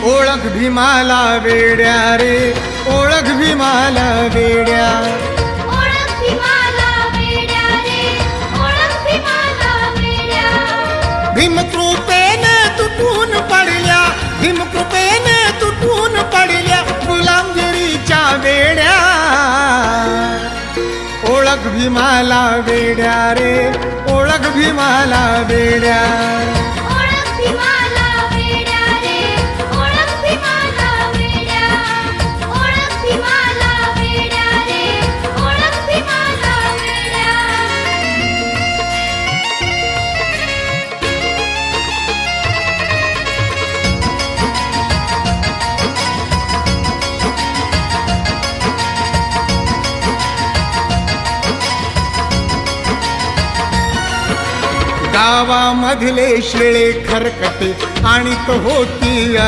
ओळख भीमाला वेड्या रे, ओळख भीमाला वेड्या, ओळख भीमाला वेड्या रे, ओळख भीमाला वेड्या. भीमकृपेने तुटून पडल्या, भीमकृपेने तुटून पडल्या गुलामगिरीच्या वेड्या. ओळख भीमाला वेड्या रे, ओळख भीमाला वेड्या. ओळख भीमाला वेड्या रे, ओळख भीमाला वेड्या. ओळख भीमाला वेड्या रे, ओळख भीमाला वेड्या. गावामधले शेळे खरकटे आणि तो होती